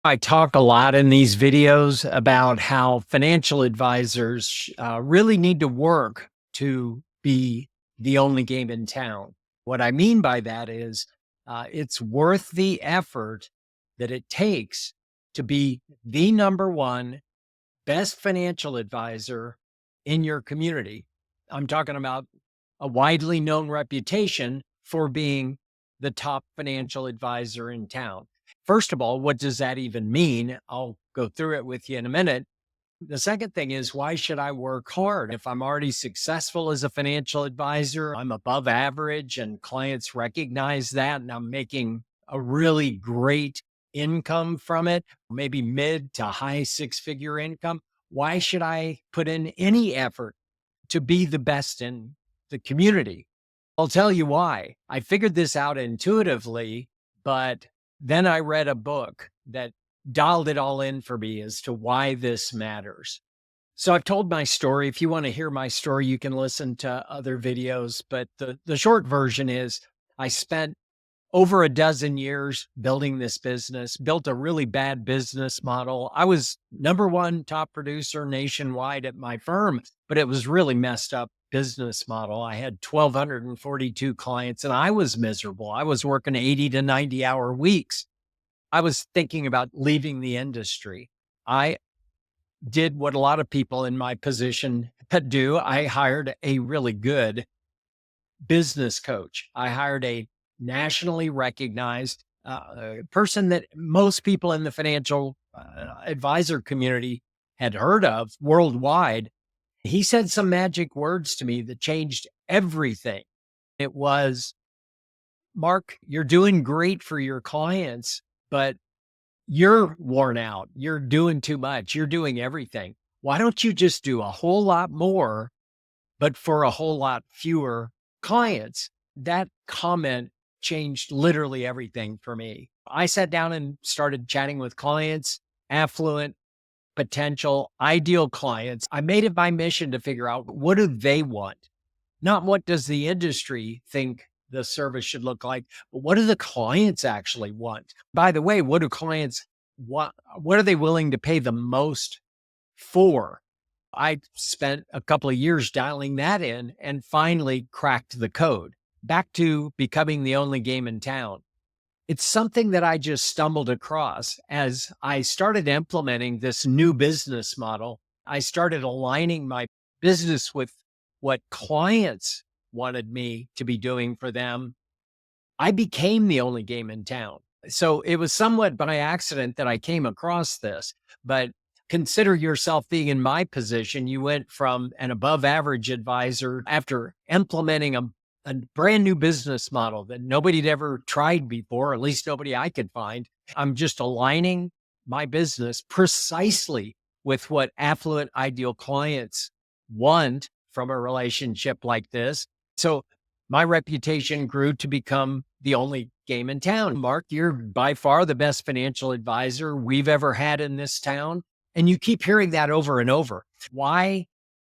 I talk a lot in these videos about how financial advisors really need to work to be the only game in town. What I mean by that is it's worth the effort that it takes to be the number one best financial advisor in your community. I'm talking about a widely known reputation for being the top financial advisor in town. First of all, what does that even mean? I'll go through it with you in a minute. The second thing is, why should I work hard? If I'm already successful as a financial advisor, I'm above average and clients recognize that, and I'm making a really great income from it, maybe mid to high six-figure income. Why should I put in any effort to be the best in the community? I'll tell you why. I figured this out intuitively, but then I read a book that dialed it all in for me as to why this matters. So I've told my story. If you want to hear my story, you can listen to other videos. But the short version is I spent over a dozen years building this business, built a really bad business model. I was number one top producer nationwide at my firm, but it was really messed up business model. I had 1,242 clients and I was miserable. I was working 80 to 90-hour weeks. I was thinking about leaving the industry. I did what a lot of people in my position do. I hired a really good business coach. I hired a nationally recognized person that most people in the financial advisor community had heard of worldwide. He said some magic words to me that changed everything. It was, Mark, you're doing great for your clients, but you're worn out. You're doing too much. You're doing everything. Why don't you just do a whole lot more, but for a whole lot fewer clients? That comment changed literally everything for me. I sat down and started chatting with clients, affluent, potential, ideal clients. I made it my mission to figure out, what do they want? Not what does the industry think the service should look like, but what do the clients actually want? By the way, what do clients want? What are they willing to pay the most for? I spent a couple of years dialing that in and finally cracked the code. Back to becoming the only game in town. It's something that I just stumbled across as I started implementing this new business model. I started aligning my business with what clients wanted me to be doing for them. I became the only game in town. So it was somewhat by accident that I came across this, but consider yourself being in my position. You went from an above average advisor after implementing a brand new business model that nobody had ever tried before, at least nobody I could find. I'm just aligning my business precisely with what affluent ideal clients want from a relationship like this. So my reputation grew to become the only game in town. Mark, you're by far the best financial advisor we've ever had in this town. And you keep hearing that over and over. Why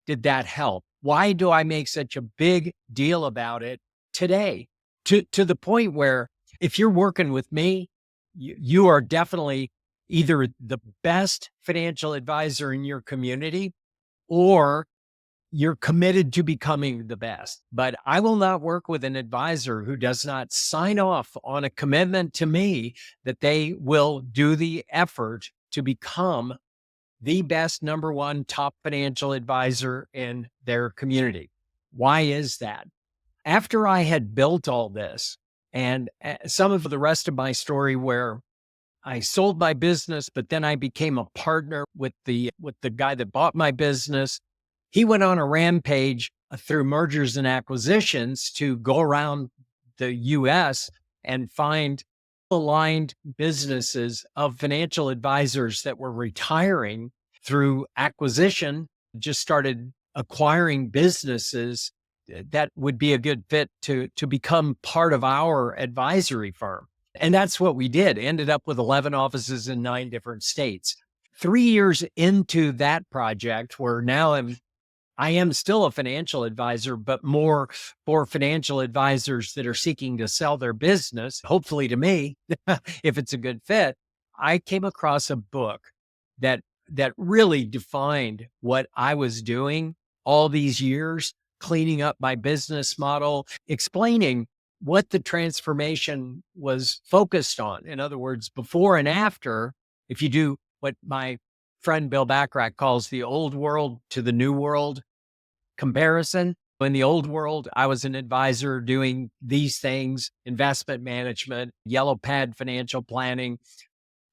did that help? Why do I make such a big deal about it today? To the point where if you're working with me, you are definitely either the best financial advisor in your community or you're committed to becoming the best. But I will not work with an advisor who does not sign off on a commitment to me that they will do the effort to become the best number one top financial advisor in their community. Why is that? After I had built all this and some of the rest of my story where I sold my business, but then I became a partner with the guy that bought my business. He went on a rampage through mergers and acquisitions to go around the US and find aligned businesses of financial advisors that were retiring through acquisition, just started acquiring businesses that would be a good fit to become part of our advisory firm. And that's what we did. Ended up with 11 offices in 9 different states. 3 years into that project, where now I am still a financial advisor, but more for financial advisors that are seeking to sell their business, hopefully to me, if it's a good fit. I came across a book that really defined what I was doing all these years, cleaning up my business model, explaining what the transformation was focused on. In other words, before and after, if you do what my friend Bill Backrack calls the old world to the new world comparison. In the old world, I was an advisor doing these things, investment management, yellow pad financial planning,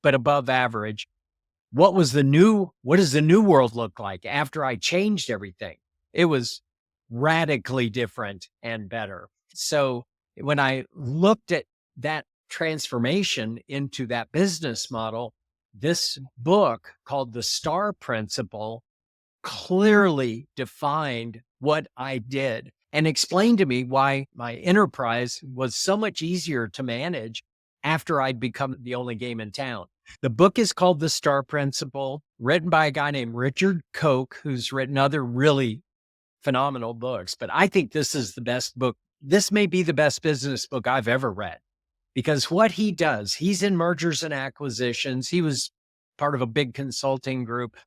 but above average. What does the new world look like after I changed everything? It was radically different and better. So when I looked at that transformation into that business model, this book called The Star Principle clearly defined what I did and explained to me why my enterprise was so much easier to manage after I'd become the only game in town. The book is called The Star Principle, written by a guy named Richard Koch, who's written other really phenomenal books. But I think this is the best book. This may be the best business book I've ever read, because what he does, he's in mergers and acquisitions. He was part of a big consulting group,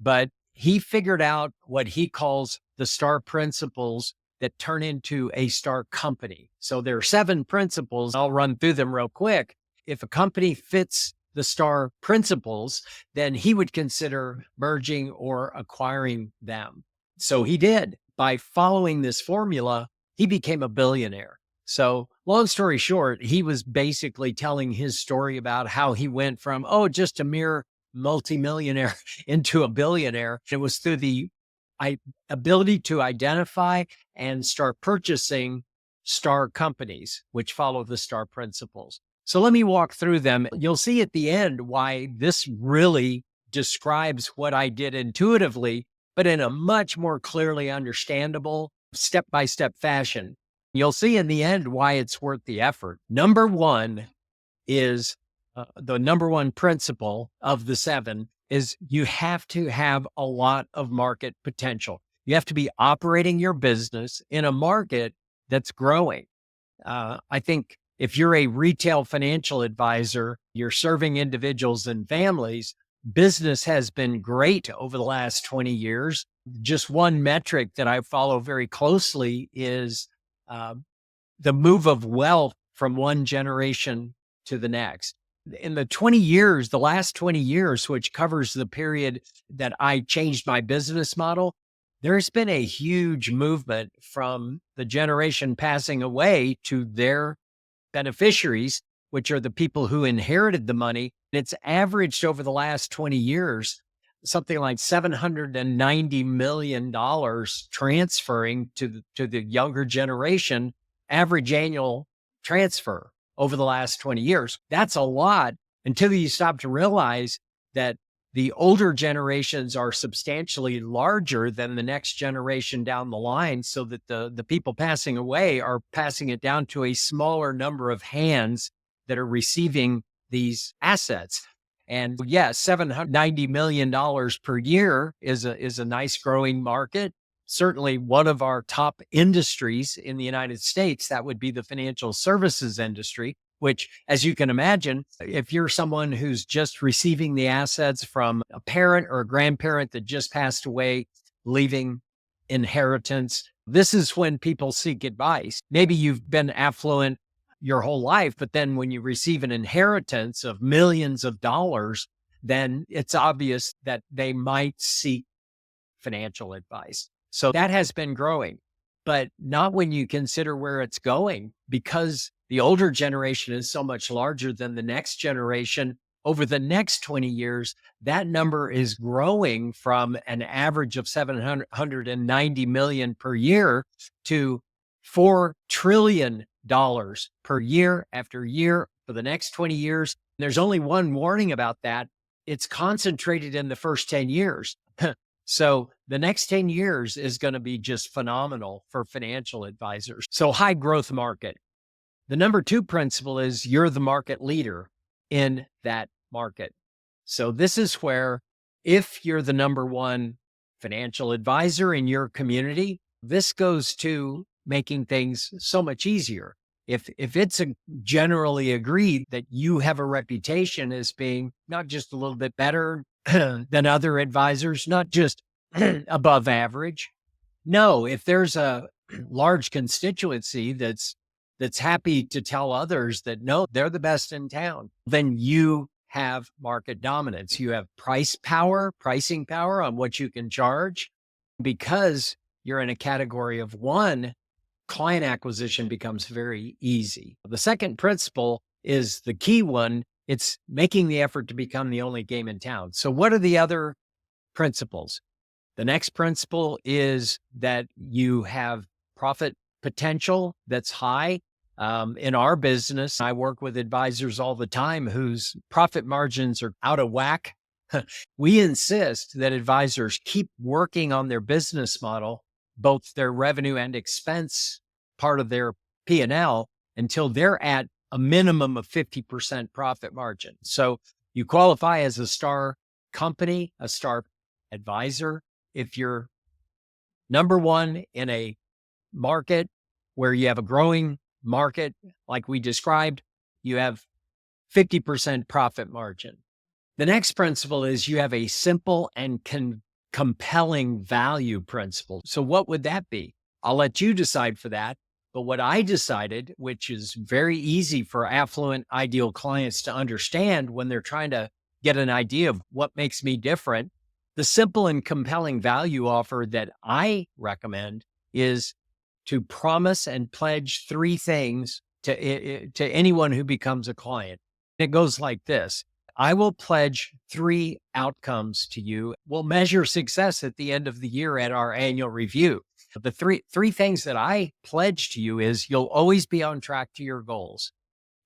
but he figured out what he calls the star principles that turn into a star company. So there are 7 principles. I'll run through them real quick. If a company fits the star principles, then he would consider merging or acquiring them. So he did. By following this formula, he became a billionaire. So long story short, he was basically telling his story about how he went from, just a mere multimillionaire into a billionaire. It was through the ability to identify and start purchasing star companies, which follow the star principles. So let me walk through them. You'll see at the end why this really describes what I did intuitively, but in a much more clearly understandable step-by-step fashion. You'll see in the end why it's worth the effort. Number one is the number one principle of the 7 is you have to have a lot of market potential. You have to be operating your business in a market that's growing. I think if you're a retail financial advisor, you're serving individuals and families, business has been great over the last 20 years. Just one metric that I follow very closely is the move of wealth from one generation to the next. In the last 20 years, which covers the period that I changed my business model, there's been a huge movement from the generation passing away to their beneficiaries, which are the people who inherited the money. It's averaged over the last 20 years, something like $790 million transferring to the younger generation, average annual transfer over the last 20 years. That's a lot until you stop to realize that the older generations are substantially larger than the next generation down the line, so that the people passing away are passing it down to a smaller number of hands that are receiving these assets. And yes, $790 million per year is a nice growing market. Certainly one of our top industries in the United States, that would be the financial services industry, which, as you can imagine, if you're someone who's just receiving the assets from a parent or a grandparent that just passed away, leaving inheritance, this is when people seek advice. Maybe you've been affluent your whole life, but then when you receive an inheritance of millions of dollars, then it's obvious that they might seek financial advice. So that has been growing, but not when you consider where it's going, because the older generation is so much larger than the next generation. Over the next 20 years, that number is growing from an average of $790 million per year to $4 trillion per year after year for the next 20 years. There's only one warning about that. It's concentrated in the first 10 years. So the next 10 years is going to be just phenomenal for financial advisors. So high growth market. The number 2 principle is you're the market leader in that market. So this is where, if you're the number 1 financial advisor in your community, this goes to making things so much easier. if it's generally agreed that you have a reputation as being not just a little bit better than other advisors, not just above average. No, if there's a large constituency that's happy to tell others that no, they're the best in town, then you have market dominance. You have pricing power on what you can charge. Because you're in a category of one, client acquisition becomes very easy. The second principle is the key one. It's making the effort to become the only game in town. So what are the other principles? The next principle is that you have profit potential that's high. In our business, I work with advisors all the time whose profit margins are out of whack. We insist that advisors keep working on their business model, both their revenue and expense part of their P&L, until they're at a minimum of 50% profit margin. So you qualify as a star company, a star advisor, if you're number one in a market where you have a growing market, like we described, you have 50% profit margin. The next principle is you have a simple and compelling value principle. So what would that be? I'll let you decide for that. But what I decided, which is very easy for affluent ideal clients to understand when they're trying to get an idea of what makes me different, the simple and compelling value offer that I recommend is to promise and pledge three things to anyone who becomes a client. It goes like this. I will pledge three outcomes to you. We'll measure success at the end of the year at our annual review. The three things that I pledge to you is you'll always be on track to your goals.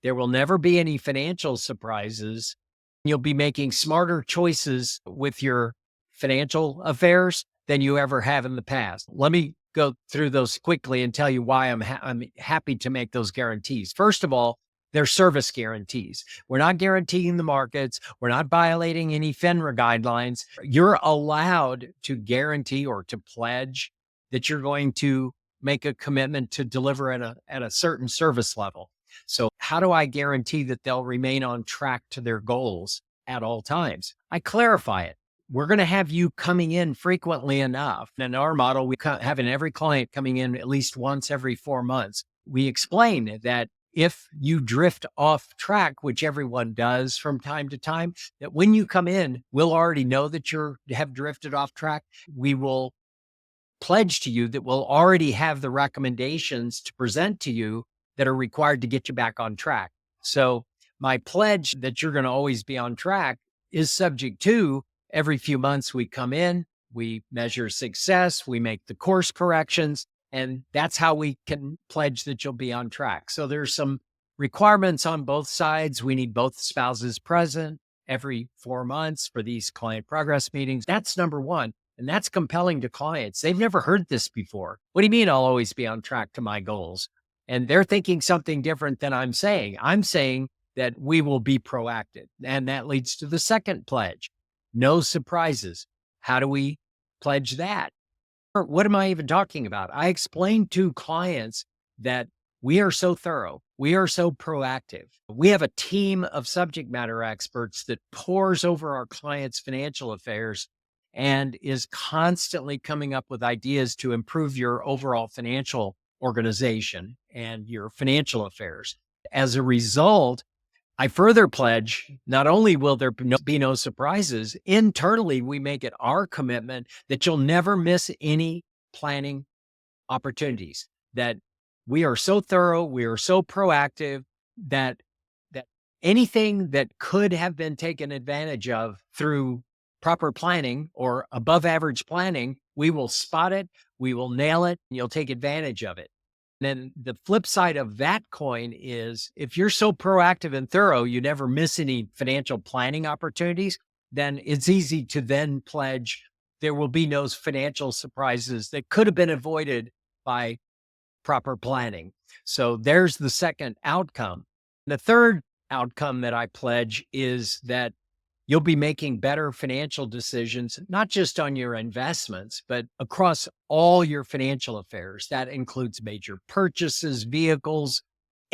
There will never be any financial surprises. You'll be making smarter choices with your financial affairs than you ever have in the past. Let me go through those quickly and tell you why I'm happy to make those guarantees. First of all, they're service guarantees. We're not guaranteeing the markets. We're not violating any FINRA guidelines. You're allowed to guarantee or to pledge that you're going to make a commitment to deliver at a certain service level. So how do I guarantee that they'll remain on track to their goals at all times? I clarify it. We're going to have you coming in frequently enough. In our model, we having every client coming in at least once every 4 months. We explain that if you drift off track, which everyone does from time to time, that when you come in, we'll already know that you have drifted off track. We will pledge to you that we'll already have the recommendations to present to you that are required to get you back on track. So my pledge that you're going to always be on track is subject to every few months we come in, we measure success, we make the course corrections, and that's how we can pledge that you'll be on track. So there's some requirements on both sides. We need both spouses present every 4 months for these client progress meetings. That's number one. And that's compelling to clients. They've never heard this before. What do you mean I'll always be on track to my goals? And they're thinking something different than I'm saying. I'm saying that we will be proactive. And that leads to the second pledge. No surprises. How do we pledge that? Or what am I even talking about? I explained to clients that we are so thorough. We are so proactive. We have a team of subject matter experts that pores over our clients' financial affairs and is constantly coming up with ideas to improve your overall financial organization and your financial affairs. As a result, I further pledge, not only will there be no surprises, internally, we make it our commitment that you'll never miss any planning opportunities, that we are so thorough, we are so proactive that anything that could have been taken advantage of through proper planning or above average planning, we will spot it, we will nail it, and you'll take advantage of it. Then the flip side of that coin is if you're so proactive and thorough, you never miss any financial planning opportunities, then it's easy to then pledge there will be no financial surprises that could have been avoided by proper planning. So there's the second outcome. The third outcome that I pledge is that you'll be making better financial decisions, not just on your investments, but across all your financial affairs. That includes major purchases, vehicles,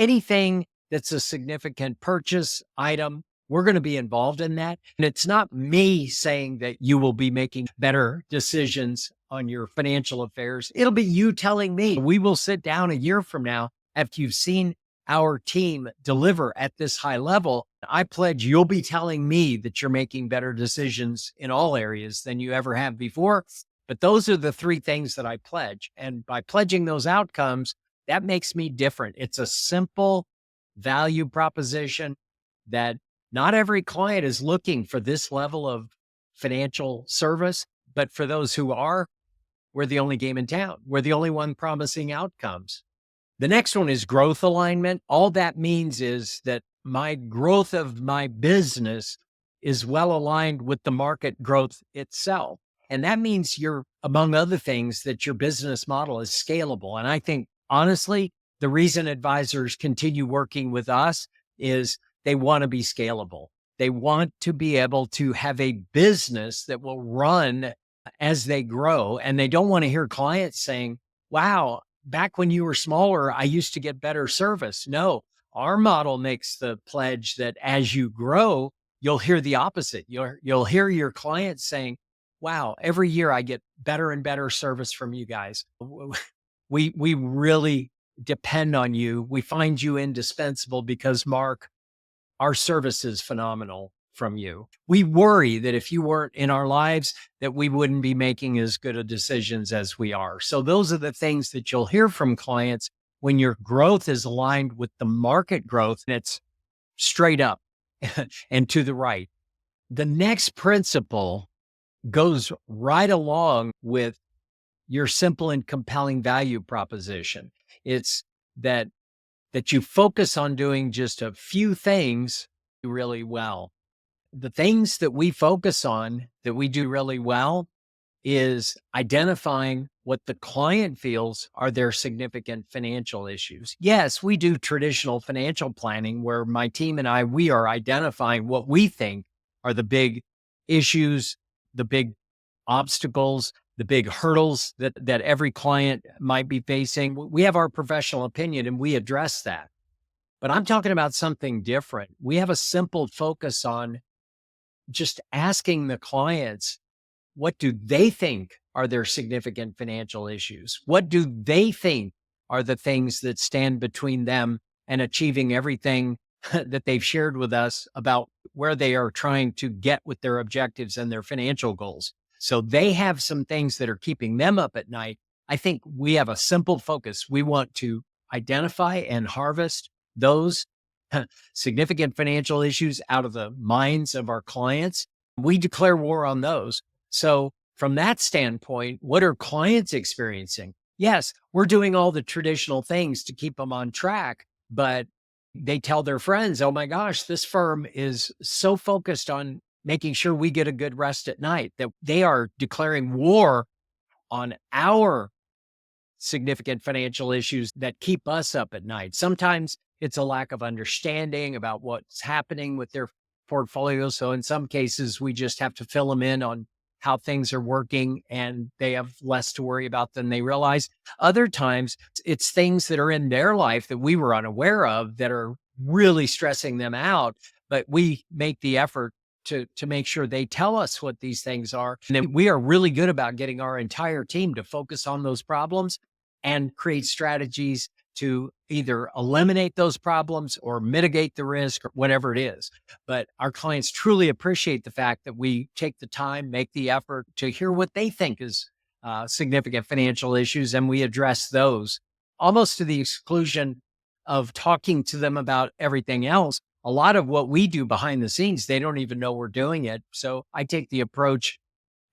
anything that's a significant purchase item, we're going to be involved in that. And it's not me saying that you will be making better decisions on your financial affairs. It'll be you telling me. We will sit down a year from now after you've seen our team deliver at this high level. I pledge you'll be telling me that you're making better decisions in all areas than you ever have before. But those are the three things that I pledge. And by pledging those outcomes, that makes me different. It's a simple value proposition that not every client is looking for this level of financial service, but for those who are, we're the only game in town. We're the only one promising outcomes. The next one is growth alignment. All that means is that my growth of my business is well aligned with the market growth itself. And that means among other things, that your business model is scalable. And I think, honestly, the reason advisors continue working with us is they want to be scalable. They want to be able to have a business that will run as they grow. And they don't want to hear clients saying, wow, back when you were smaller, I used to get better service. No, our model makes the pledge that as you grow, you'll hear the opposite. You'll hear your clients saying, wow, every year I get better and better service from you guys. We really depend on you. We find you indispensable because, Mark, our service is phenomenal from you. We worry that if you weren't in our lives, that we wouldn't be making as good of decisions as we are. So those are the things that you'll hear from clients when your growth is aligned with the market growth, and it's straight up and to the right. The next principle goes right along with your simple and compelling value proposition. It's that you focus on doing just a few things really well. The things that we focus on that we do really well is identifying what the client feels are their significant financial issues. Yes, we do traditional financial planning where my team and we are identifying what we think are the big issues, the big obstacles, the big hurdles that every client might be facing. We have our professional opinion and we address that. But I'm talking about something different. We have a simple focus on just asking the clients, what do they think are their significant financial issues? What do they think are the things that stand between them and achieving everything that they've shared with us about where they are trying to get with their objectives and their financial goals? So they have some things that are keeping them up at night. I think we have a simple focus. We want to identify and harvest those significant financial issues out of the minds of our clients. We declare war on those. So from that standpoint, what are clients experiencing? Yes, we're doing all the traditional things to keep them on track, but they tell their friends, oh my gosh, this firm is so focused on making sure we get a good rest at night that they are declaring war on our significant financial issues that keep us up at night. Sometimes it's a lack of understanding about what's happening with their portfolio. So in some cases, we just have to fill them in on how things are working and they have less to worry about than they realize. Other times it's things that are in their life that we were unaware of that are really stressing them out, but we make the effort to make sure they tell us what these things are. And then we are really good about getting our entire team to focus on those problems and create strategies to either eliminate those problems or mitigate the risk or whatever it is. But our clients truly appreciate the fact that we take the time, make the effort to hear what they think is significant financial issues, and we address those almost to the exclusion of talking to them about everything else. A lot of what we do behind the scenes, they don't even know we're doing it. So I take the approach,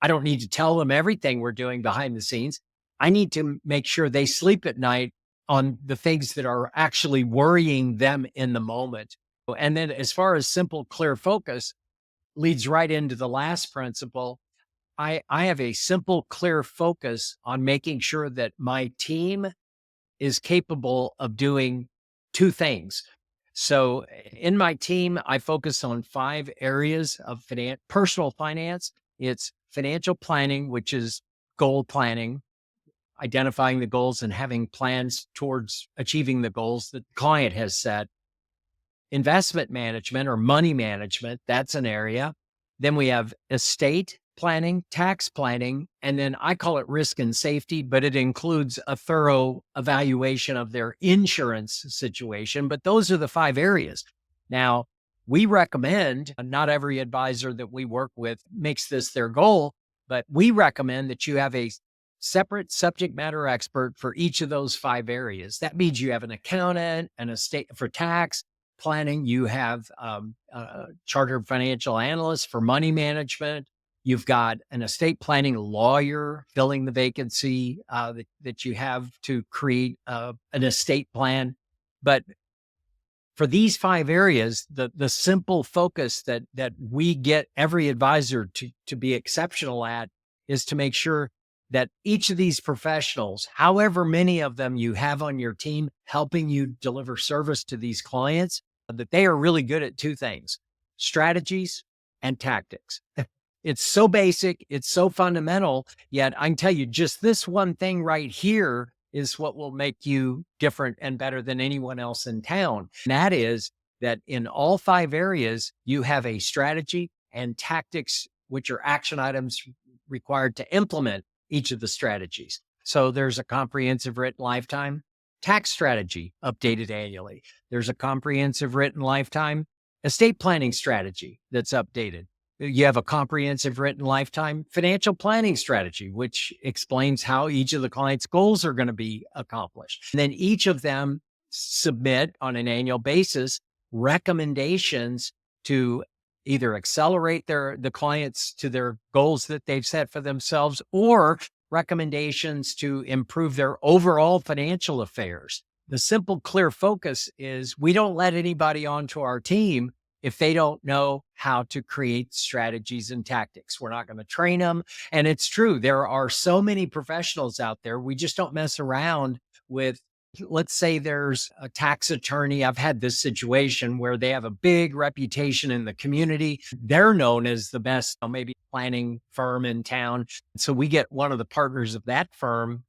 I don't need to tell them everything we're doing behind the scenes. I need to make sure they sleep at night on the things that are actually worrying them in the moment. And then as far as simple, clear focus leads right into the last principle. I have a simple, clear focus on making sure that my team is capable of doing two things. So in my team, I focus on 5 areas of personal finance. It's financial planning, which is goal planning, identifying the goals and having plans towards achieving the goals that the client has set. Investment management or money management, that's an area. Then we have estate planning, tax planning, and then I call it risk and safety, but it includes a thorough evaluation of their insurance situation. But those are the 5 areas. Now, we recommend, not every advisor that we work with makes this their goal, but we recommend that you have a separate subject matter expert for each of those 5 areas. That means you have an accountant, an estate for tax planning, you have a chartered financial analyst for money management. You've got an estate planning lawyer filling the vacancy that you have to create an estate plan. But for these 5 areas, the simple focus that we get every advisor to be exceptional at is to make sure that each of these professionals, however many of them you have on your team helping you deliver service to these clients, that they are really good at 2 things: strategies and tactics. It's so basic, it's so fundamental, yet I can tell you just this one thing right here is what will make you different and better than anyone else in town. And that is that in all 5 areas, you have a strategy and tactics, which are action items required to implement each of the strategies. So there's a comprehensive written lifetime tax strategy updated annually. There's a comprehensive written lifetime estate planning strategy that's updated. You have a comprehensive written lifetime financial planning strategy, which explains how each of the client's goals are going to be accomplished. And then each of them submit on an annual basis recommendations to either accelerate the clients to their goals that they've set for themselves, or recommendations to improve their overall financial affairs. The simple, clear focus is we don't let anybody onto our team if they don't know how to create strategies and tactics. We're not going to train them. And it's true, there are so many professionals out there. We just don't mess around with, let's say there's a tax attorney. I've had this situation where they have a big reputation in the community. They're known as the best, maybe planning firm in town. So we get one of the partners of that firm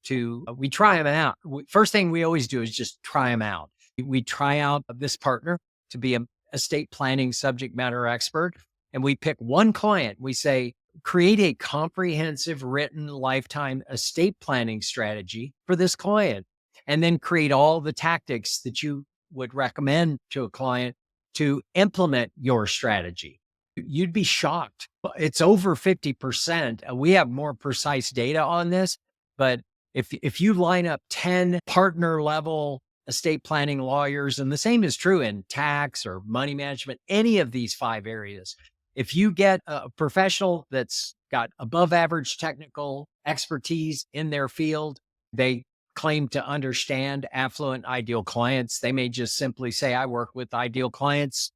we try them out. First thing we always do is just try them out. We try out this partner to be an estate planning subject matter expert. And we pick one client. We say, create a comprehensive written lifetime estate planning strategy for this client. And then create all the tactics that you would recommend to a client to implement your strategy. You'd be shocked. It's over 50%. We have more precise data on this, but if you line up 10 partner level estate planning lawyers, and the same is true in tax or money management, any of these 5 areas, if you get a professional that's got above average technical expertise in their field, they claim to understand affluent ideal clients. They may just simply say, I work with ideal clients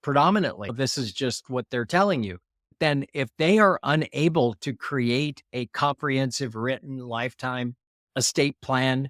predominantly. This is just what they're telling you. Then if they are unable to create a comprehensive written lifetime estate plan,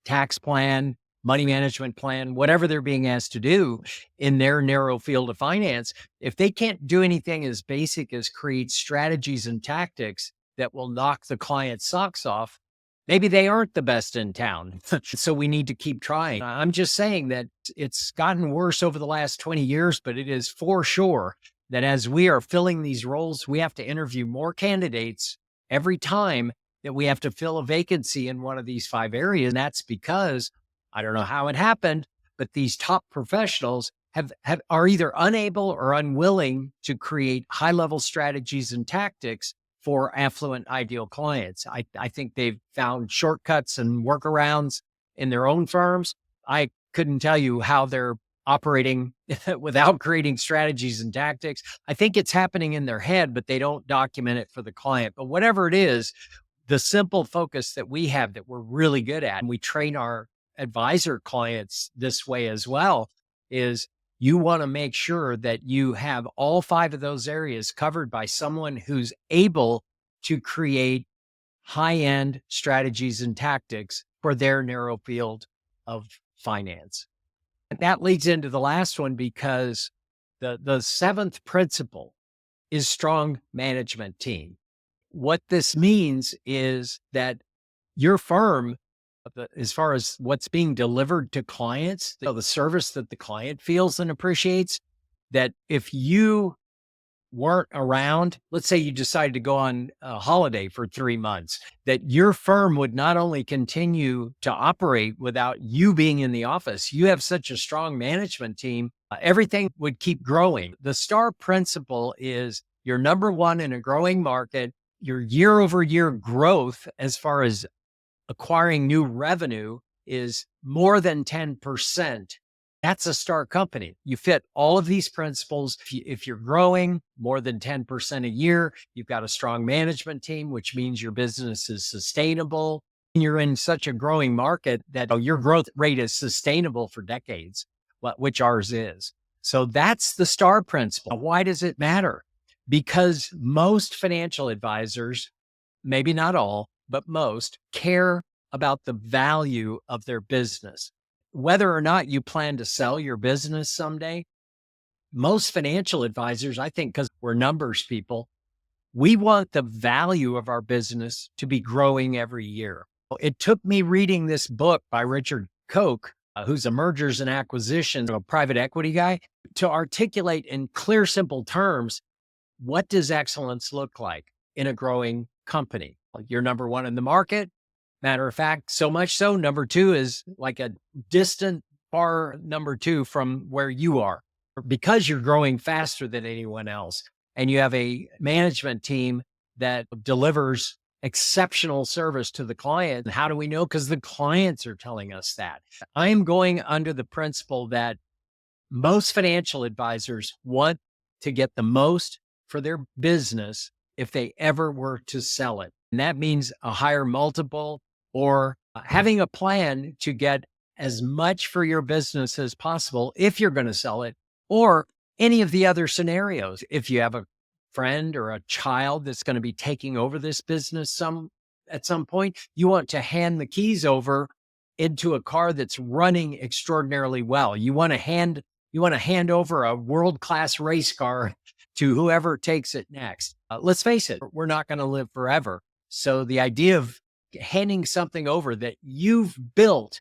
tax plan, money management plan, whatever they're being asked to do in their narrow field of finance, if they can't do anything as basic as create strategies and tactics that will knock the client's socks off, maybe they aren't the best in town. So we need to keep trying. I'm just saying that it's gotten worse over the last 20 years, but it is for sure that as we are filling these roles, we have to interview more candidates every time that we have to fill a vacancy in one of these 5 areas. And that's because, I don't know how it happened, but these top professionals are either unable or unwilling to create high-level strategies and tactics for affluent ideal clients. I think they've found shortcuts and workarounds in their own firms. I couldn't tell you how they're operating without creating strategies and tactics. I think it's happening in their head, but they don't document it for the client. But whatever it is, the simple focus that we have that we're really good at, and we train our advisor clients this way as well, is you want to make sure that you have all 5 of those areas covered by someone who's able to create high-end strategies and tactics for their narrow field of finance. And that leads into the last one, because the 7th principle is strong management team. What this means is that your firm, as far as what's being delivered to clients, the service that the client feels and appreciates, that if you weren't around, let's say you decided to go on a holiday for 3 months, that your firm would not only continue to operate without you being in the office, you have such a strong management team, everything would keep growing. The STAR principle is you're number one in a growing market, your year over year growth as far as acquiring new revenue is more than 10%. That's a star company. You fit all of these principles. If you're growing more than 10% a year, you've got a strong management team, which means your business is sustainable. And you're in such a growing market that your growth rate is sustainable for decades, which ours is. So that's the star principle. Why does it matter? Because most financial advisors, maybe not all, but most, care about the value of their business. Whether or not you plan to sell your business someday, most financial advisors, I think, because we're numbers people, we want the value of our business to be growing every year. It took me reading this book by Richard Koch, who's a mergers and acquisitions, a private equity guy, to articulate in clear, simple terms, what does excellence look like in a growing company? You're number one in the market. Matter of fact, so much so, number two is like a distant, far number two from where you are because you're growing faster than anyone else. And you have a management team that delivers exceptional service to the client. How do we know? Because the clients are telling us that. I am going under the principle that most financial advisors want to get the most for their business if they ever were to sell it. And that means a higher multiple or having a plan to get as much for your business as possible if you're going to sell it, or any of the other scenarios. If you have a friend or a child that's going to be taking over this business at some point, you want to hand the keys over into a car that's running extraordinarily well. You want to hand over a world-class race car to whoever takes it next. Let's face it, we're not going to live forever. So the idea of handing something over that you've built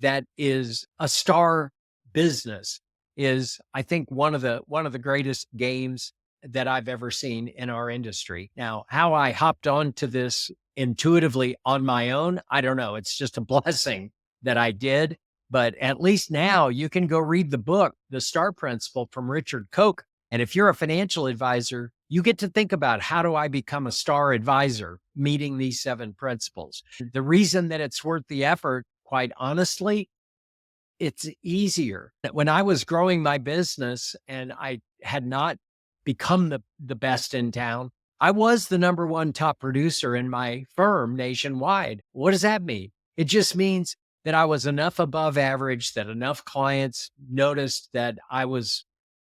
that is a star business is, I think, one of the greatest games that I've ever seen in our industry. Now, how I hopped onto this intuitively on my own, I don't know. It's just a blessing that I did. But at least now you can go read the book, The Star Principle from Richard Koch. And if you're a financial advisor, you get to think about, how do I become a star advisor meeting these 7 principles? The reason that it's worth the effort, quite honestly, it's easier. When I was growing my business and I had not become the best in town, I was the number one top producer in my firm nationwide. What does that mean? It just means that I was enough above average, that enough clients noticed that I was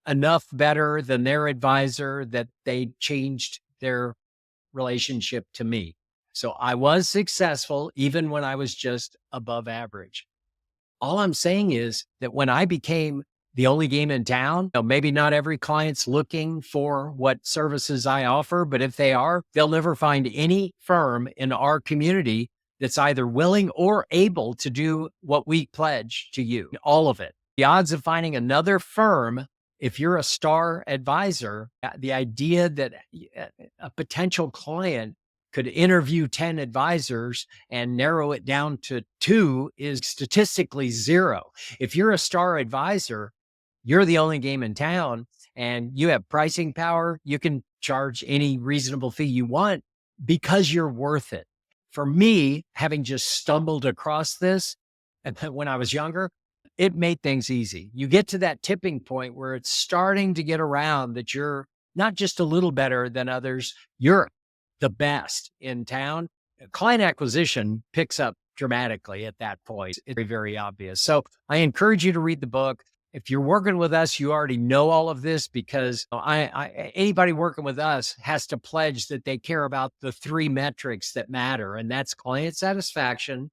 enough better than their advisor that they changed their relationship to me. So I was successful even when I was just above average. All I'm saying is that when I became the only game in town, maybe not every client's looking for what services I offer, but if they are, they'll never find any firm in our community that's either willing or able to do what we pledge to you, all of it. The odds of finding another firm, if you're a star advisor, the idea that a potential client could interview 10 advisors and narrow it down to 2 is statistically 0. If you're a star advisor, you're the only game in town and you have pricing power. You can charge any reasonable fee you want because you're worth it. For me, having just stumbled across this when I was younger, it made things easy. You get to that tipping point where it's starting to get around that you're not just a little better than others, you're the best in town. Client acquisition picks up dramatically at that point. It's very, very obvious. So I encourage you to read the book. If you're working with us, you already know all of this because anybody working with us has to pledge that they care about the 3 metrics that matter. And that's client satisfaction,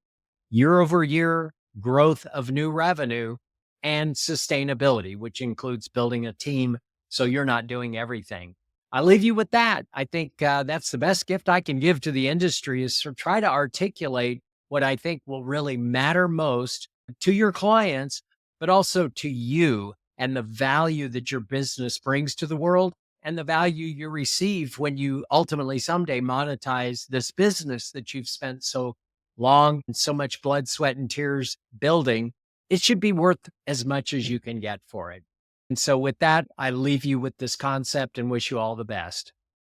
year over year growth of new revenue, and sustainability, which includes building a team so you're not doing everything. I leave you with that. I think that's the best gift I can give to the industry is to try to articulate what I think will really matter most to your clients, but also to you and the value that your business brings to the world and the value you receive when you ultimately someday monetize this business that you've spent so long and so much blood, sweat, and tears building. It should be worth as much as you can get for it. And so, with that, I leave you with this concept and wish you all the best.